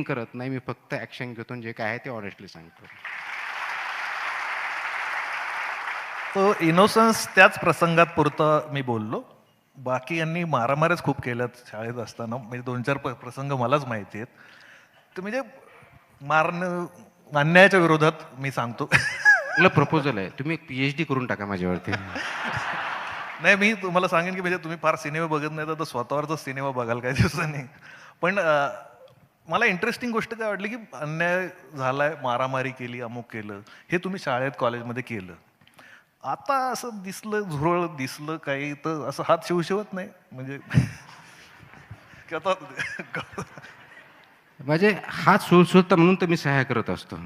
करत नाही. मी फक्त ॲक्शन घेतो जे काय आहे ते ऑनेस्टली सांगतो. तो इनोसन्स त्याच प्रसंगात पुरतं मी बोललो. बाकी यांनी मारामाऱ्याच खूप केल्यात शाळेत असताना. म्हणजे 2-4 प्रसंग मलाच माहिती आहेत. तर म्हणजे मारणं अन्यायाच्या विरोधात मी सांगतो. चांगलं प्रपोजल आहे. तुम्ही एक पी-एच-डी करून टाका माझ्यावरती. नाही, मी तुम्हाला सांगेन की म्हणजे तुम्ही फार सिनेमा बघत नाही तर स्वतःवरचा सिनेमा बघाल काही दिवसांनी. पण मला इंटरेस्टिंग गोष्ट काय वाटली की अन्याय झालाय, मारामारी केली, अमुक केलं. हे तुम्ही शाळेत, कॉलेजमध्ये केलं. आता असं दिसलं, झुरळ दिसलं काही तर असं हात शिवशिवत नाही म्हणजे की आता म्हणजे हात सुळसुळता म्हणून तर मी सहाय्य करत असतो.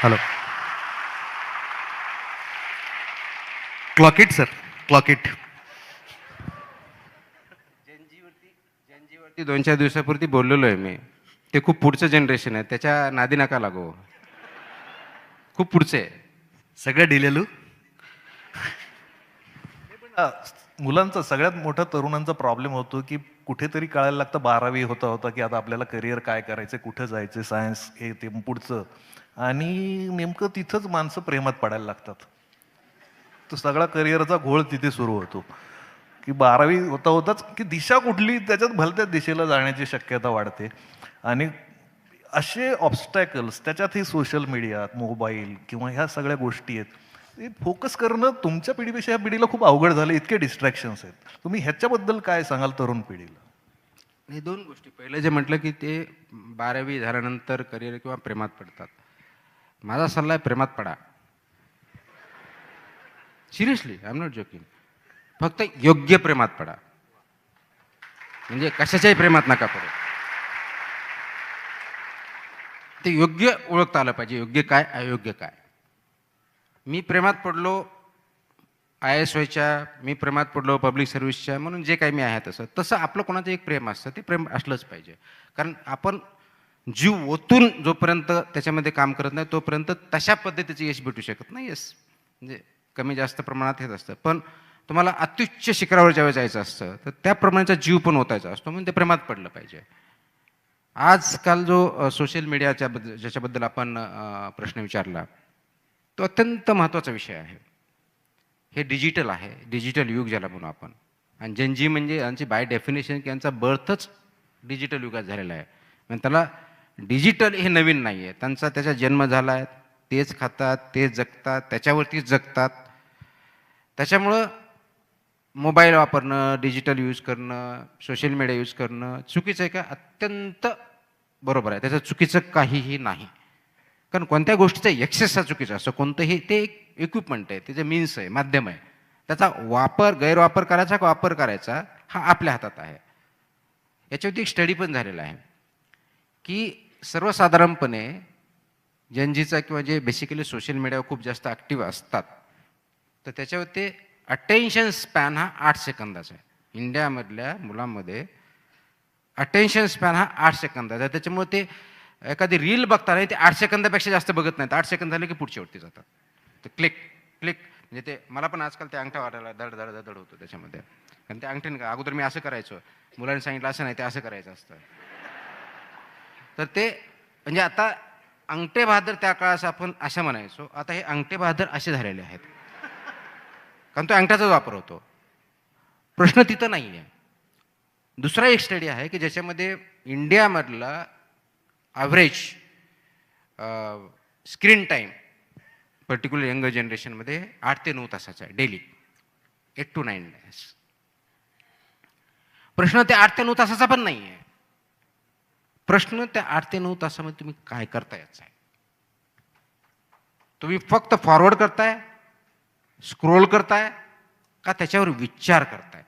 Hello. Clock it sir, clock it. जनजीवरती 2-4 दिवसापूर्वी बोललेलो आहे मी. ते खूप पुढचं जनरेशन आहे. त्याच्या नादी नका लागू. खूप पुढचे आहे. सगळं डिलेलू. मुलांचा सगळ्यात मोठा तरुणांचा प्रॉब्लेम होतो की कुठेतरी कळायला लागतं 12वी होता होता की आता आपल्याला करिअर काय करायचं, कुठं जायचं, सायन्स हे ते पुढचं. आणि नेमकं तिथंच माणसं प्रेमात पडायला लागतात. तो सगळा करिअरचा घोळ तिथे सुरू होतो की 12वी होता होताच की दिशा कुठली त्याच्यात भलत्याच दिशेला जाण्याची शक्यता वाढते. आणि असे ऑब्स्टॅकल्स त्याच्यातही सोशल मीडिया, मोबाईल किंवा ह्या सगळ्या गोष्टी आहेत. फोकस करणं तुमच्या पिढीपेक्षा ह्या पिढीला खूप अवघड झालं. इतके डिस्ट्रॅक्शन्स आहेत. तुम्ही ह्याच्याबद्दल काय सांगाल तरुण पिढीला? हे 2 गोष्टी. पहिलं जे म्हटलं की ते 12वी झाल्यानंतर करिअर किंवा प्रेमात पडतात. माझा सल्ला आहे प्रेमात पडा. Seriously I am not joking. फक्त योग्य प्रेमात पडा. म्हणजे कशाच्याही प्रेमात नका पडू. ते योग्य ओळखता आलं पाहिजे. योग्य काय, अयोग्य काय. मी प्रेमात पडलो IAS व्हायच्या, मी प्रेमात पडलो पब्लिक सर्व्हिसच्या, म्हणून जे काही मी आहे तसं आपलं कोणाचं एक प्रेम असतं. ते प्रेम असलंच पाहिजे. कारण आपण जीव ओतून जोपर्यंत त्याच्यामध्ये काम करत नाही तोपर्यंत तशा पद्धतीचं यश भेटू शकत नाही. यश म्हणजे कमी जास्त प्रमाणात हेच असतं. पण तुम्हाला अत्युच्च शिखरावर ज्यावेळेस जायचं असतं तर त्याप्रमाणेचा जीव पण ओतायचा असतो. म्हणून ते प्रेमात पडलं पाहिजे. आजकाल जो सोशल मीडियाच्या ज्याच्याबद्दल आपण प्रश्न विचारला तो अत्यंत महत्त्वाचा विषय आहे. हे डिजिटल आहे. डिजिटल युग ज्याला म्हणू आपण. आणि जनजी म्हणजे यांची बाय डेफिनेशन की यांचा बर्थच डिजिटल युगात झालेला आहे. म्हणजे त्याला डिजिटल हे नवीन नाही आहे. त्याचा जन्म झाला आहे. तेच खातात, तेच जगतात, त्याच्यावरतीच जगतात. त्याच्यामुळं मोबाईल वापरणं, डिजिटल यूज करणं, सोशल मीडिया यूज करणं चुकीचं आहे का? अत्यंत बरोबर आहे. त्याचं चुकीचं काहीही नाही. कारण कोणत्या गोष्टीचा एक्सेस हा चुकीचा असतो. कोणतंही ते एक इक्विपमेंट आहे, त्याचे मीन्स आहे, माध्यम आहे. त्याचा गैरवापर करायचा का वापर करायचा हा आपल्या हातात आहे. याच्यावरती एक स्टडी पण झालेला आहे की सर्वसाधारणपणे जनजीचा किंवा जे बेसिकली सोशल मीडियावर खूप जास्त ॲक्टिव्ह असतात तर त्याच्यावर ते अटेन्शन स्पॅन हा 8 सेकंदाचा आहे. इंडियामधल्या मुलांमध्ये अटेन्शन स्पॅन हा 8 सेकंदाचा आहे. त्याच्यामुळे ते एखादी रील बघताना ते 8 सेकंदापेक्षा जास्त बघत नाहीत. 8 सेकंद झाले की पुढच्यावरती जातात. तर क्लिक क्लिक म्हणजे ते मला पण आजकाल ते अंगठा वाटायला धड धड धड होतो त्याच्यामध्ये. कारण ते अंगठीने का अगोदर मी असं करायचो. मुलांनी सांगितलं असं नाही ते असं करायचं असतं. तर ते म्हणजे आता अंगठे बहादर त्या काळास आपण असं म्हणायचो. आता हे अंगठे बहादर असे झालेले आहेत. कारण तो अंगठाचाच वापर होतो. प्रश्न तिथं नाही आहे. दुसरा एक स्टडी आहे की ज्याच्यामध्ये इंडियामधला average screen time particular younger जनरेशनमध्ये 8 ते 9 तासाचा आहे डेली. 8 to 9 days. प्रश्न त्या 8 ते 9 तासाचा पण नाही आहे. प्रश्न त्या 8 ते 9 तासामध्ये तुम्ही काय करता याचा आहे. तुम्ही फक्त फॉरवर्ड करताय, स्क्रोल करताय का त्याच्यावर विचार करताय.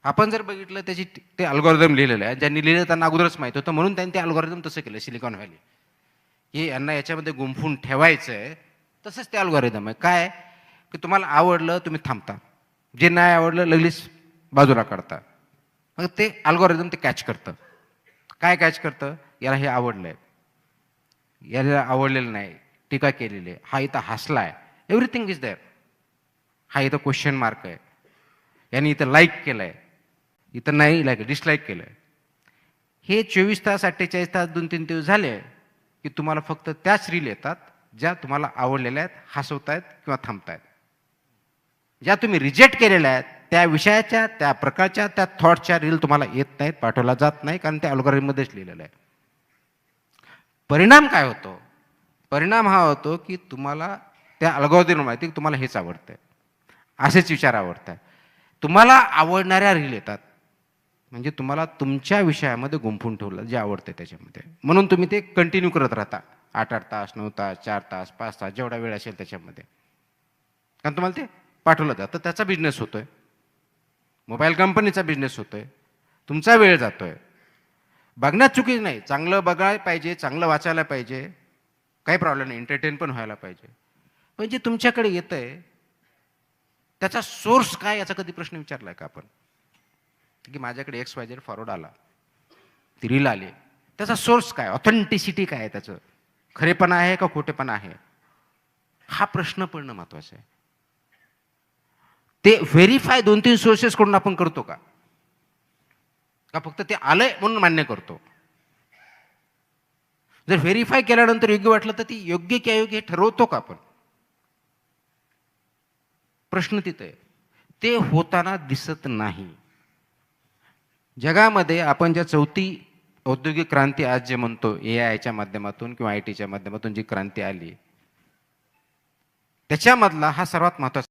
आपण जर बघितलं त्याची ते अल्गोरिदम लिहिलेलं आहे. ज्यांनी लिहिलं त्यांना अगोदरच माहित होतं म्हणून त्यांनी ते अल्गोरिदम तसं केलं सिलिकॉन व्हॅली. हे यांना याच्यामध्ये गुंफून ठेवायचं आहे. तसंच ते अल्गोरिदम आहे. काय की तुम्हाला आवडलं तुम्ही थांबता, जे नाही आवडलं लगेच बाजूला काढता. मग ते अल्गोरिदम ते कॅच करतं. काय कॅच करतं? याला हे आवडलं आहे, याला आवडलेलं नाही, टीका केलेली आहे, हा इथं हसला आहे, एव्हरीथिंग इज देअर. हा इथं क्वेश्चन मार्क आहे, यांनी इथं लाईक केलं आहे. इतर नाही लाईक डिसलाईक केलं. हे 24 तास 48 तास 2-3 दिवस झाले की तुम्हाला फक्त त्याच रील येतात ज्या तुम्हाला आवडलेल्या आहेत, हसवतायत किंवा थांबतायत. ज्या तुम्ही रिजेक्ट केलेल्या आहेत त्या विषयाच्या, त्या प्रकारच्या, त्या थॉटच्या रील तुम्हाला येत नाहीत, पाठवला जात नाही, कारण ते अल्गोरिथममध्येच लिहिलेलं आहे. परिणाम काय होतो? परिणाम हा होतो की तुम्हाला त्या अल्गोरिथम माहिती की तुम्हाला हेच आवडतंय, असेच विचार आवडतात. तुम्हाला आवडणाऱ्या रील येतात, म्हणजे तुम्हाला तुमच्या विषयामध्ये गुंफून ठेवलं जे आवडते त्याच्यामध्ये, म्हणून तुम्ही ते कंटिन्यू करत राहता 8-8 तास, 9 तास, 4 तास, 5 तास, जेवढा वेळ असेल त्याच्यामध्ये, कारण तुम्हाला ते पाठवलं जातं. त्याचा बिझनेस होतोय, मोबाईल कंपनीचा बिझनेस होतोय, तुमचा वेळ जातोय. बघण्यात चुकी नाही, चांगलं बघायला पाहिजे, चांगलं वाचायला पाहिजे, काही प्रॉब्लेम नाही, एंटरटेन पण व्हायला पाहिजे. पण जे तुमच्याकडे येतंय त्याचा सोर्स काय याचा कधी प्रश्न विचारलाय का आपण? की माझ्याकडे XYZ फॉरवर्ड आला, ती रील आली, त्याचा सोर्स काय, ऑथेंटिसिटी काय आहे, त्याचं खरेपणा आहे का खोटेपणा आहे, हा प्रश्न पडणं महत्वाचं आहे. ते व्हेरीफाय 2-3 सोर्सेस कडून आपण करतो का फक्त ते आलंय म्हणून मान्य करतो? जर व्हेरीफाय केल्यानंतर योग्य वाटलं तर ती योग्य की अयोग्य हे ठरवतो का आपण? प्रश्न तिथे आहे. ते होताना दिसत नाही. जगामध्ये आपण ज्या 4थी औद्योगिक क्रांती आज जे म्हणतो, AIच्या माध्यमातून किंवा ITच्या माध्यमातून जी क्रांती आली, त्याच्यामधला हा सर्वात महत्वाचा